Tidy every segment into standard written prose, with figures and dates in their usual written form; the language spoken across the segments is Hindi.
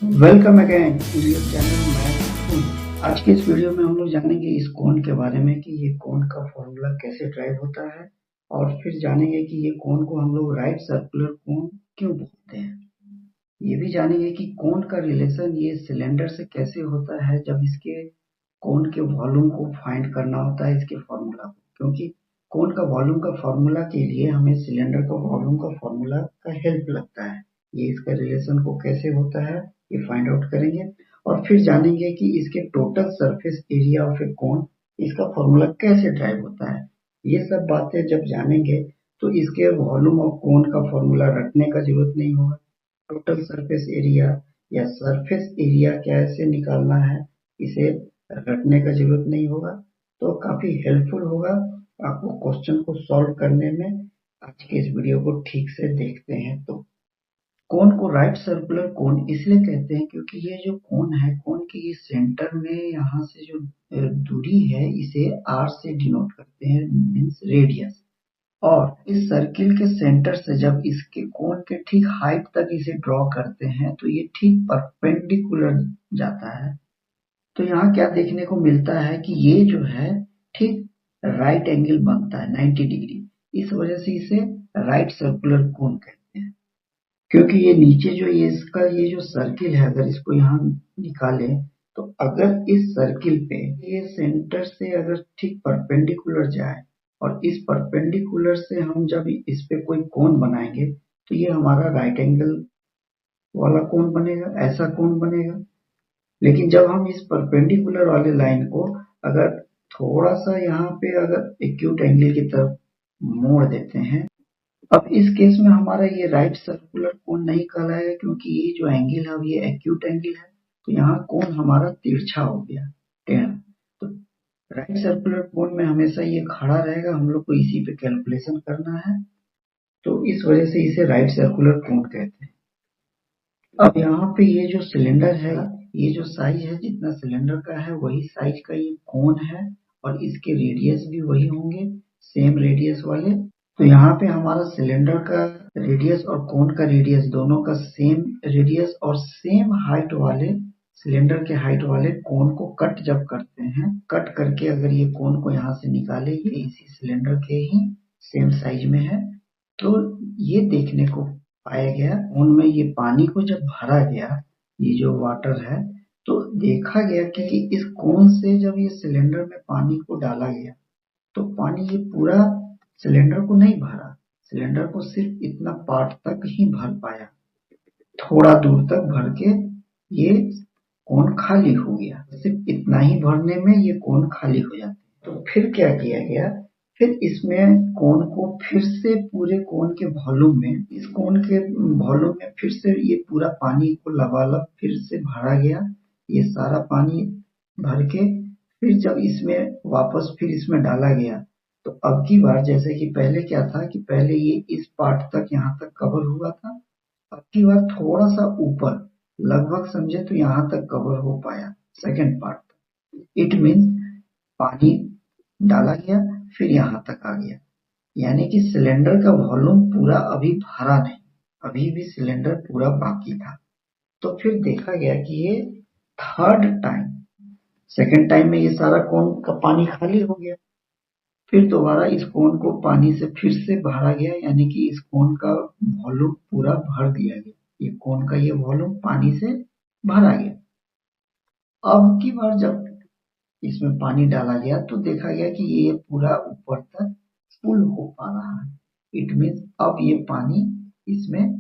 Welcome again in your channel मैं आज के इस वीडियो में हम लोग जानेंगे इस कोन के बारे में कि ये कोन का फॉर्मूला कैसे ड्राइव होता है और फिर जानेंगे कि ये कोन को हम लोग राइट सर्कुलर कोन क्यों बोलते हैं। ये भी जानेंगे कि कोन का रिलेशन ये सिलेंडर से कैसे होता है जब इसके कोन के वॉल्यूम को फाइंड करना होता है इसके फॉर्मूला को, क्योंकि कोन का वॉल्यूम का फॉर्मूला के लिए हमें सिलेंडर का वॉल्यूम का फॉर्मूला का हेल्प लगता है। ये इसका रिलेशन को कैसे होता है ये फाइंड आउट करेंगे और फिर जानेंगे कि इसके टोटल सरफेस एरिया ऑफ ए कोन इसका फॉर्मूला कैसे ड्राइव होता है। ये सब बातें जब जानेंगे तो इसके वॉल्यूम ऑफ कोन का फॉर्मूला रटने का जरूरत नहीं होगा। टोटल सरफेस एरिया या सरफेस एरिया कैसे निकालना है इसे रटने का जरूरत नहीं होगा, तो काफी हेल्पफुल होगा आपको क्वेश्चन को सॉल्व करने में। आज के इस वीडियो को ठीक से देखते हैं तो कोन को राइट सर्कुलर कोन इसलिए कहते हैं क्योंकि ये जो कोन है, कोन के इस सेंटर में यहाँ से जो दूरी है इसे आर से डिनोट करते हैं, मीन्स रेडियस। और इस सर्किल के सेंटर से जब इसके कोन के ठीक हाइट तक इसे ड्रॉ करते हैं तो ये ठीक परपेंडिकुलर जाता है। तो यहाँ क्या देखने को मिलता है कि ये जो है ठीक राइट एंगल बनता है 90 डिग्री। इस वजह से इसे राइट सर्कुलर कोन कहते हैं, क्योंकि ये नीचे जो ये इसका ये जो सर्किल है अगर इसको यहाँ निकाले तो अगर इस सर्किल पे ये सेंटर से अगर ठीक परपेंडिकुलर जाए और इस परपेंडिकुलर से हम जब इस पे कोई कोण बनाएंगे तो ये हमारा राइट एंगल वाला कोण बनेगा, ऐसा कोण बनेगा। लेकिन जब हम इस परपेंडिकुलर वाले लाइन को अगर थोड़ा सा यहाँ पे अगर एक्यूट एंगल की तरफ मोड़ देते हैं, अब इस केस में हमारा ये राइट सर्कुलर कोण नहीं कहलाएगा क्योंकि ये जो एंगल है ये एक्यूट एंगल है, तो यहाँ कोण हमारा तिरछा हो गया, टेढ़ा। तो राइट सर्कुलर कोण में हमेशा ये खड़ा रहेगा, हम लोग को इसी पे कैलकुलेशन करना है, तो इस वजह से इसे राइट सर्कुलर कोण कहते हैं। अब यहाँ पे ये जो सिलेंडर है, ये जो साइज है जितना सिलेंडर का है वही साइज का ये कोण है और इसके रेडियस भी वही होंगे, सेम रेडियस वाले। तो यहाँ पे हमारा सिलेंडर का रेडियस और कोन का रेडियस दोनों का सेम रेडियस और सेम हाइट वाले सिलेंडर के हाइट वाले कोन को कट जब करते हैं, कट करके अगर ये कोन को यहाँ से निकाले, ये इसी सिलेंडर के ही सेम साइज में है, तो ये देखने को पाया गया उनमें ये पानी को जब भरा गया, ये जो वाटर है, तो देखा गया कि इस कोन से जब ये सिलेंडर में पानी को डाला गया तो पानी ये पूरा सिलेंडर को नहीं भरा, सिलेंडर को सिर्फ इतना पार्ट तक ही भर पाया, थोड़ा दूर तक भर के ये कोन खाली हो गया। सिर्फ इतना ही भरने में ये कोन खाली हो जाते हैं। तो फिर क्या किया गया, फिर इसमें कोन को फिर से पूरे कोन के वॉल्यूम में, इस कोन के वॉल्यूम में फिर से ये पूरा पानी को लबालब फिर से भरा गया। ये सारा पानी भर के फिर जब इसमें वापस फिर इसमें डाला गया, तो अब की बार जैसे कि पहले क्या था कि पहले ये इस पार्ट तक यहाँ तक कवर हुआ था, अब की बार थोड़ा सा ऊपर, लगभग समझे तो यहाँ तक कवर हो पाया सेकेंड पार्ट। इट मीन्स पानी डाला गया फिर यहाँ तक आ गया, यानी कि सिलेंडर का वॉल्यूम पूरा अभी भरा नहीं, अभी भी सिलेंडर पूरा बाकी था। तो फिर देखा गया कि ये थर्ड टाइम, सेकेंड टाइम में ये सारा कोन का पानी खाली हो गया, फिर दोबारा इस कोन को पानी से फिर से भरा गया, यानी कि इस कोन का वॉल्यूम पूरा भर दिया गया, ये कोन का ये वॉल्यूम पानी से भरा गया। अब की बार जब इसमें पानी डाला गया तो देखा गया कि ये पूरा ऊपर तक फुल हो पा रहा है। इट मीन्स अब ये पानी इसमें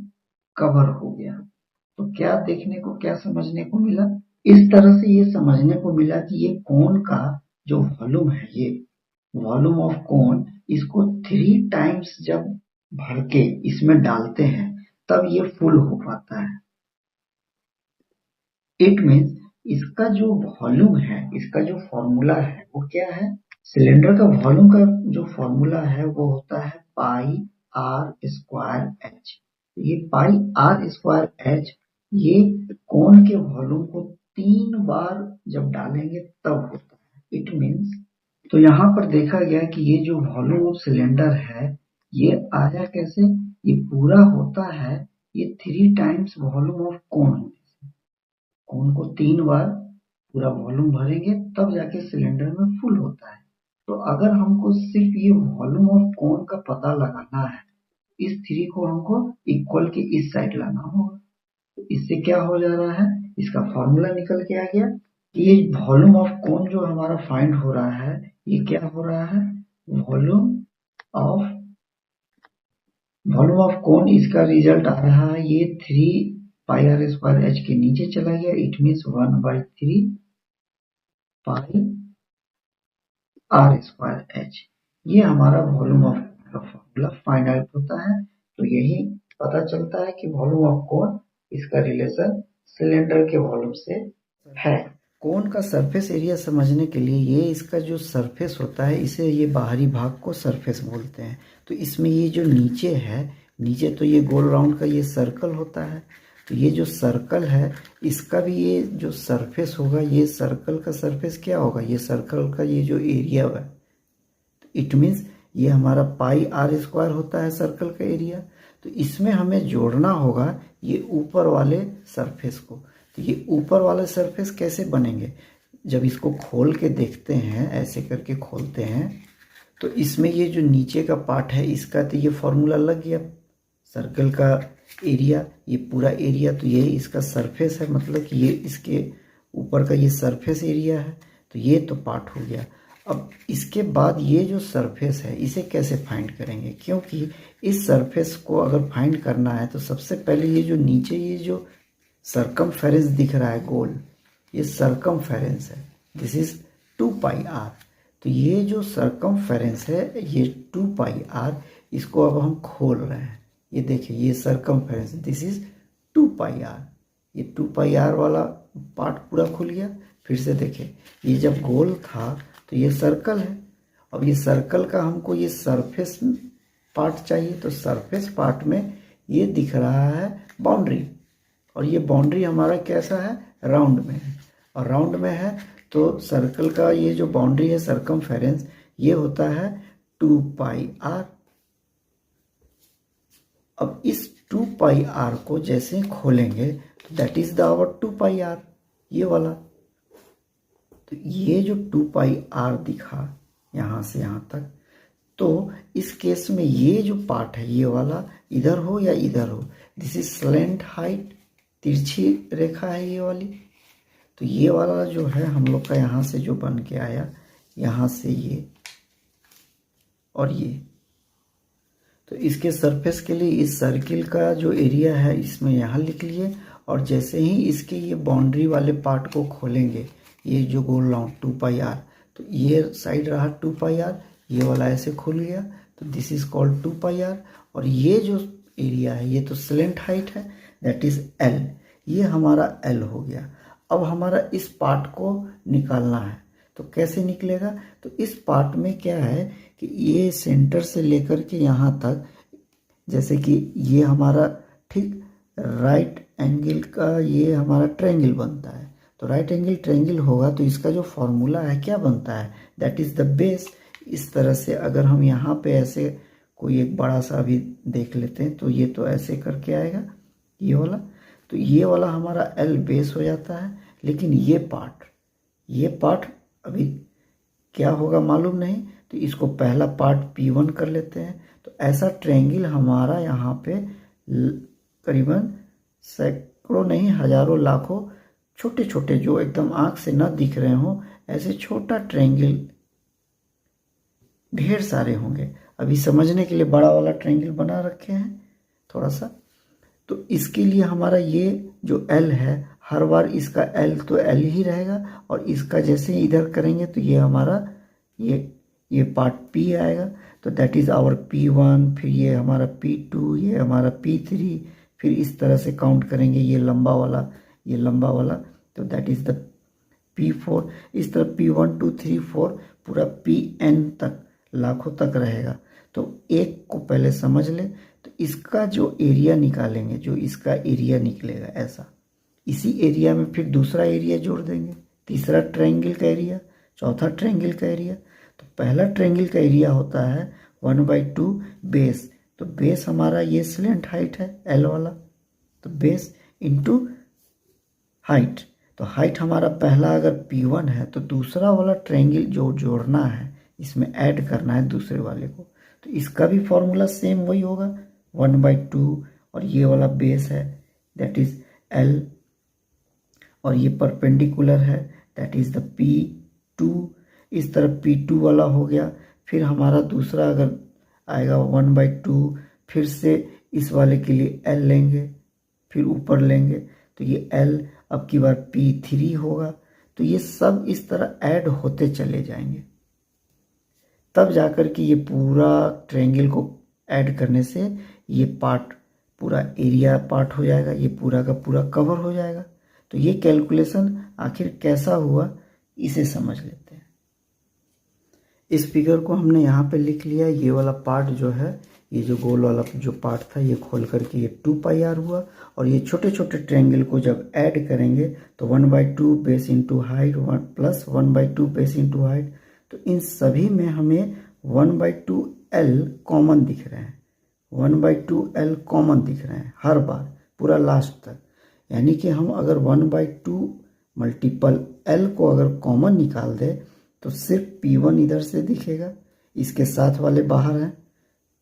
कवर हो गया। तो क्या देखने को, क्या समझने को मिला, इस तरह से ये समझने को मिला कि ये कोन का जो वॉल्यूम है, ये वॉल्यूम ऑफ कोन, इसको 3 टाइम्स जब भर के इसमें डालते हैं तब ये फुल हो पाता है। इट मीन्स इसका जो वॉल्यूम है, इसका जो फॉर्मूला है वो क्या है, सिलेंडर का वॉल्यूम का जो फॉर्मूला है वो होता है पाई आर स्क्वायर एच। ये पाई आर स्क्वायर एच ये कोन के वॉल्यूम को 3 बार जब डालेंगे तब होता है। इट मीन्स, तो यहाँ पर देखा गया कि ये जो वॉल्यूम ऑफ सिलेंडर है ये आया कैसे, ये पूरा होता है ये 3 टाइम्स वॉल्यूम ऑफ कोन होने से। कोन को 3 बार पूरा वॉल्यूम भरेंगे तब जाके सिलेंडर में फुल होता है। तो अगर हमको सिर्फ ये वॉल्यूम ऑफ कोन का पता लगाना है, इस 3 को हमको इक्वल के इस साइड लाना होगा। तो इससे क्या हो जा रहा है, इसका फॉर्मूला निकल के आ गया। ये वॉल्यूम ऑफ कोन जो हमारा फाइंड हो रहा है, ये क्या हो रहा है, वॉल्यूम ऑफ कोन, इसका रिजल्ट आ रहा है ये 3 पाई आर स्क्वायर एच के नीचे चला गया। It means 1/3 pi r square h. ये हमारा वॉल्यूम ऑफ का फॉर्मूला फाइंड आउट होता है। तो यही पता चलता है कि वॉल्यूम ऑफ कोन, इसका रिलेशन सिलेंडर के वॉल्यूम से है। कोन का सरफेस एरिया समझने के लिए ये इसका जो सरफेस होता है, इसे ये बाहरी भाग को सरफेस बोलते हैं। तो इसमें ये जो नीचे है, नीचे तो ये गोल राउंड का ये सर्कल होता है। तो ये जो सर्कल है, इसका भी ये जो सरफेस होगा, ये सर्कल का सरफेस क्या होगा, ये सर्कल का ये जो एरिया है, इट मीन्स ये हमारा पाई आर स्क्वायर होता है सर्कल का एरिया। तो इसमें हमें जोड़ना होगा ये ऊपर वाले सरफेस को। तो ये ऊपर वाले सरफेस कैसे बनेंगे, जब इसको खोल के देखते हैं, ऐसे करके खोलते हैं, तो इसमें ये जो नीचे का पार्ट है इसका तो ये फॉर्मूला लग गया, सर्कल का एरिया, ये पूरा एरिया, तो ये इसका सरफेस है, मतलब कि ये इसके ऊपर का ये सरफेस एरिया है। तो ये तो पार्ट हो गया। अब इसके बाद ये जो सरफेस है, इसे कैसे फाइंड करेंगे, क्योंकि इस सरफेस को अगर फाइंड करना है तो सबसे पहले ये जो नीचे ये जो सरकमफेरेंस दिख रहा है गोल, ये सरकमफेरेंस है, दिस इज 2 पाई आर। तो ये जो सरकमफेरेंस है, ये 2 पाई आर, इसको अब हम खोल रहे हैं। ये देखिए, ये circumference, this is 2 pi r. ये 2 पाई आर वाला पार्ट पूरा खुल गया। फिर से देखें, ये जब गोल था तो ये सर्कल है। अब ये सर्कल का हमको ये सरफेस पार्ट चाहिए, तो सरफेस पार्ट में ये दिख रहा है बाउंड्री, और ये बाउंड्री हमारा कैसा है, राउंड में है। और राउंड में है तो सर्कल का ये जो बाउंड्री है सरकमफेरेंस, ये होता है 2 पाई आर। अब इस 2 पाई आर को जैसे खोलेंगे तो that is the our 2 pi r, ये वाला। तो ये जो 2 पाई आर दिखा यहाँ से यहाँ तक, तो इस केस में ये जो पार्ट है, ये वाला इधर हो या इधर हो, दिस इज स्लेंट हाइट, तिरछी रेखा है ये वाली। तो ये वाला जो है हम लोग का यहाँ से जो बन के आया, यहाँ से ये और ये, तो इसके सरफेस के लिए इस सर्किल का जो एरिया है इसमें यहाँ लिख लिए। और जैसे ही इसके ये बाउंड्री वाले पार्ट को खोलेंगे, ये जो गोल राउंड 2 पाई आर, तो ये साइड रहा 2 पाई आर, ये वाला ऐसे खुल गया, तो this is called 2 pi r. और ये जो एरिया है, ये तो स्लेंट हाइट है, दैट इज एल, ये हमारा एल हो गया। अब हमारा इस पार्ट को निकालना है, तो कैसे निकलेगा, तो इस पार्ट में क्या है कि ये सेंटर से लेकर के यहाँ तक, जैसे कि ये हमारा ठीक राइट एंगल का ये हमारा ट्रायंगल बनता है। तो राइट एंगल ट्रायंगल होगा तो इसका जो फॉर्मूला है क्या बनता है, दैट इज द बेस। इस तरह से अगर हम यहाँ पे ऐसे कोई एक बड़ा सा भी देख लेते हैं, तो ये तो ऐसे करके आएगा ये वाला, तो ये वाला हमारा एल बेस हो जाता है। लेकिन ये पार्ट अभी क्या होगा मालूम नहीं, तो इसको पहला पार्ट P1 कर लेते हैं। तो ऐसा ट्रायंगल हमारा यहाँ पे करीबन सैकड़ों नहीं हजारों लाखों छोटे छोटे, जो एकदम आंख से न दिख रहे हो, ऐसे छोटा ट्रायंगल ढेर सारे होंगे। अभी समझने के लिए बड़ा वाला ट्रायंगल बना रखे हैं थोड़ा सा। तो इसके लिए हमारा ये जो L है, हर बार इसका L तो L ही रहेगा, और इसका जैसे ही इधर करेंगे तो ये हमारा ये पार्ट P आएगा, तो दैट इज आवर P1, फिर ये हमारा P2, ये हमारा P3, फिर इस तरह से काउंट करेंगे, ये लंबा वाला, तो दैट इज द P4। इस तरह P1 2 3 4 पूरा Pn तक, लाखों तक रहेगा। तो एक को पहले समझ ले, तो इसका जो एरिया निकालेंगे, जो इसका एरिया निकलेगा ऐसा, इसी एरिया में फिर दूसरा एरिया जोड़ देंगे, तीसरा ट्रायंगल का एरिया, चौथा ट्रायंगल का एरिया। तो पहला ट्रायंगल का एरिया होता है 1/2 बेस। तो बेस हमारा ये स्लेंट हाइट है L वाला, तो बेस इंटू हाइट, तो हाइट हमारा पहला अगर P1 है तो दूसरा वाला ट्रायंगल जो जोड़ना है इसमें ऐड करना है दूसरे वाले को, तो इसका भी फॉर्मूला सेम वही होगा 1/2, और ये वाला बेस है दैट इज L, और ये परपेंडिकुलर है दैट इज द P2। इस तरह P2 वाला हो गया। फिर हमारा दूसरा अगर आएगा 1/2, फिर से इस वाले के लिए L लेंगे, फिर ऊपर लेंगे तो ये L, अब की बार P3 होगा। तो ये सब इस तरह ऐड होते चले जाएंगे, तब जाकर के ये पूरा ट्रायंगल को ऐड करने से ये पार्ट पूरा एरिया पार्ट हो जाएगा, ये पूरा का पूरा कवर हो जाएगा। तो ये कैलकुलेशन आखिर कैसा हुआ इसे समझ लेते हैं। इस फिगर को हमने यहाँ पे लिख लिया। ये वाला पार्ट जो है, ये जो गोल वाला जो पार्ट था ये खोल करके ये 2πr हुआ, और ये छोटे छोटे ट्रायंगल को जब ऐड करेंगे तो 1/2 base into height plus 1/2 base into height, तो इन सभी में हमें 1/2L कॉमन दिख रहे हैं, 1/2L कॉमन दिख रहे हैं हर बार पूरा लास्ट तक। यानी कि हम अगर 1/2 मल्टीपल L को अगर कॉमन निकाल दे तो सिर्फ P1 इधर से दिखेगा, इसके साथ वाले बाहर हैं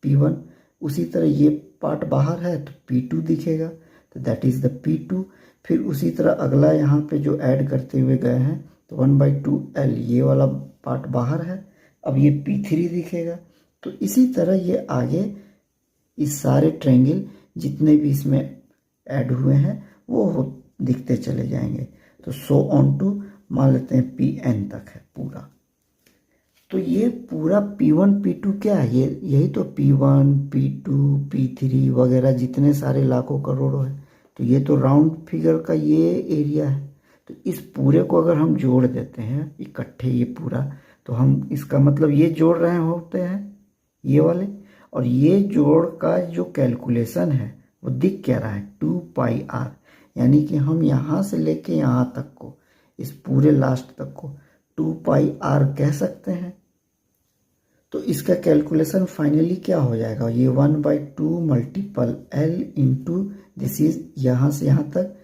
P1, उसी तरह ये पार्ट बाहर है तो P2 दिखेगा, तो दैट इज द P2। फिर उसी तरह अगला यहाँ पे जो ऐड करते हुए गए हैं तो 1/2L ये वाला पार्ट बाहर है, अब ये P3 दिखेगा। तो इसी तरह ये आगे इस सारे ट्रायंगल जितने भी इसमें ऐड हुए हैं वो दिखते चले जाएंगे। तो सो ऑन टू मान लेते हैं Pn तक है पूरा। तो ये पूरा P1 P2 क्या है, ये यही तो P1 P2 P3 वगैरह जितने सारे लाखों करोड़ों है, तो ये तो राउंड फिगर का ये एरिया है। तो इस पूरे को अगर हम जोड़ देते हैं इकट्ठे ये पूरा, तो हम इसका मतलब ये जोड़ रहे होते हैं ये वाले, और ये जोड़ का जो कैलकुलेशन है वो दिख क्या रहा है 2πr, यानी कि हम यहाँ से लेके यहाँ तक को, इस पूरे लास्ट तक को 2πr कह सकते हैं। तो इसका कैलकुलेशन फाइनली क्या हो जाएगा, ये 1/2 multiple L into this is यहाँ से यहाँ तक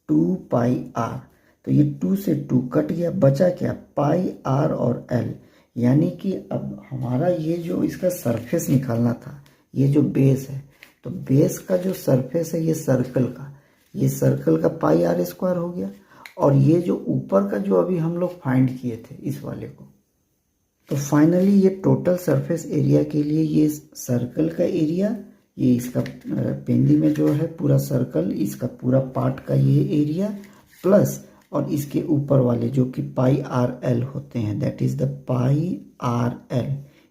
2πr, तो ये 2 से 2 कट गया, बचा क्या πr और L। यानी कि अब हमारा ये जो इसका सरफेस निकालना था, ये जो बेस है, तो बेस का जो सरफेस है ये सर्कल का, ये सर्कल का πr² हो गया, और ये जो ऊपर का जो अभी हम लोग फाइंड किए थे इस वाले को, तो फाइनली ये टोटल सरफेस एरिया के लिए ये सर्कल का एरिया, ये इसका पेंदी में जो है पूरा सर्कल, इसका पूरा पार्ट का ये एरिया प्लस और इसके ऊपर वाले जो कि πrl होते हैं दैट इज द πrl,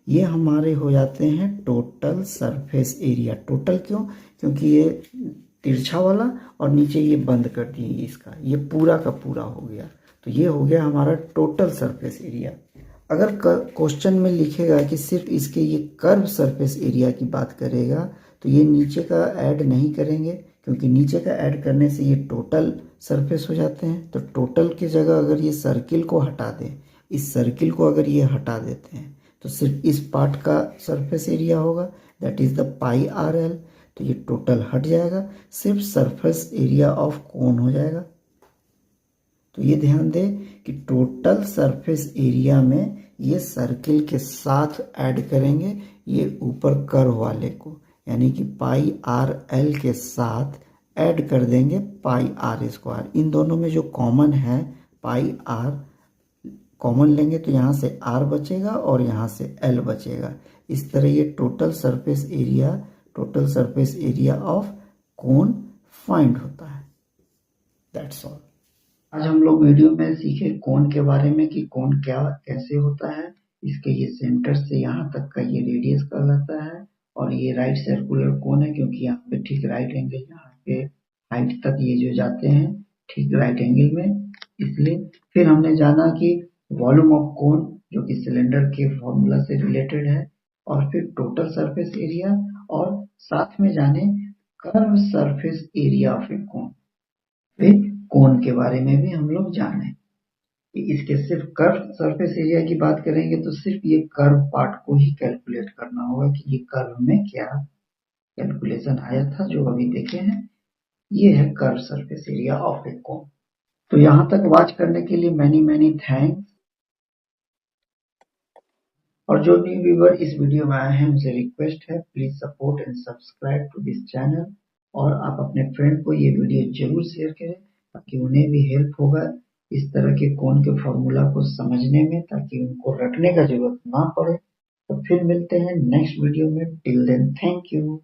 ये हमारे हो जाते हैं टोटल सरफेस एरिया। टोटल क्यों, क्योंकि ये तिरछा वाला और नीचे ये बंद कर दिए इसका, ये पूरा का पूरा हो गया, तो ये हो गया हमारा टोटल सरफेस एरिया। अगर क्वेश्चन में लिखेगा कि सिर्फ इसके ये कर्व सरफेस एरिया की बात करेगा तो ये नीचे का ऐड नहीं करेंगे, क्योंकि नीचे का ऐड करने से ये टोटल सरफेस हो जाते हैं। तो टोटल की जगह अगर ये सर्किल को हटा दें, इस सर्किल को अगर ये हटा देते हैं तो सिर्फ इस पार्ट का सरफेस एरिया होगा दैट इज द πrl, तो ये टोटल हट जाएगा, सिर्फ सरफेस एरिया ऑफ कोन हो जाएगा। तो ये ध्यान दें कि टोटल सरफेस एरिया में ये सर्किल के साथ ऐड करेंगे ये ऊपर कर्व वाले को, यानी कि πrl के साथ ऐड कर देंगे πr²। इन दोनों में जो कॉमन है πr कॉमन लेंगे तो यहाँ से r बचेगा और यहाँ से l बचेगा। इस तरह ये total surface area of cone find होता है। That's all. आज हम लोग वीडियो में सीखे कोन के बारे में कि कोन क्या कैसे होता है। इसके ये सेंटर से यहाँ तक का ये रेडियस कहलाता है, और ये राइट सर्कुलर कोन है क्योंकि यहाँ पे ठीक राइट एंगल, यहाँ पे हाइट तक ये जो जाते हैं ठीक राइट एंगल में, इसलिए। फिर हमने जाना कि वॉल्यूम ऑफ कोन जो कि सिलेंडर के फॉर्मूला से रिलेटेड है, और फिर टोटल सरफेस एरिया, और साथ में जाने कर्व सरफेस एरिया ऑफ ए कोन। फिर कोन के बारे में भी हम लोग जाने कि इसके सिर्फ कर्व सरफेस एरिया की बात करेंगे तो सिर्फ ये कर्व पार्ट को ही कैलकुलेट करना होगा कि ये कर्व में क्या कैलकुलेशन आया था जो अभी देखे हैं। ये है कर्व सरफेस एरिया ऑफ ए कोन। तो यहाँ तक वॉच करने के लिए मैनी थैंक्स। और जो न्यू व्यूवर इस वीडियो में आए हैं उनसे रिक्वेस्ट है, please support and subscribe to this channel. और आप अपने फ्रेंड को ये वीडियो जरूर शेयर करें ताकि उन्हें भी हेल्प होगा इस तरह के कोन के फॉर्मूला को समझने में, ताकि उनको रटने का जरूरत ना पड़े। तो फिर मिलते हैं नेक्स्ट वीडियो में। Till then thank you.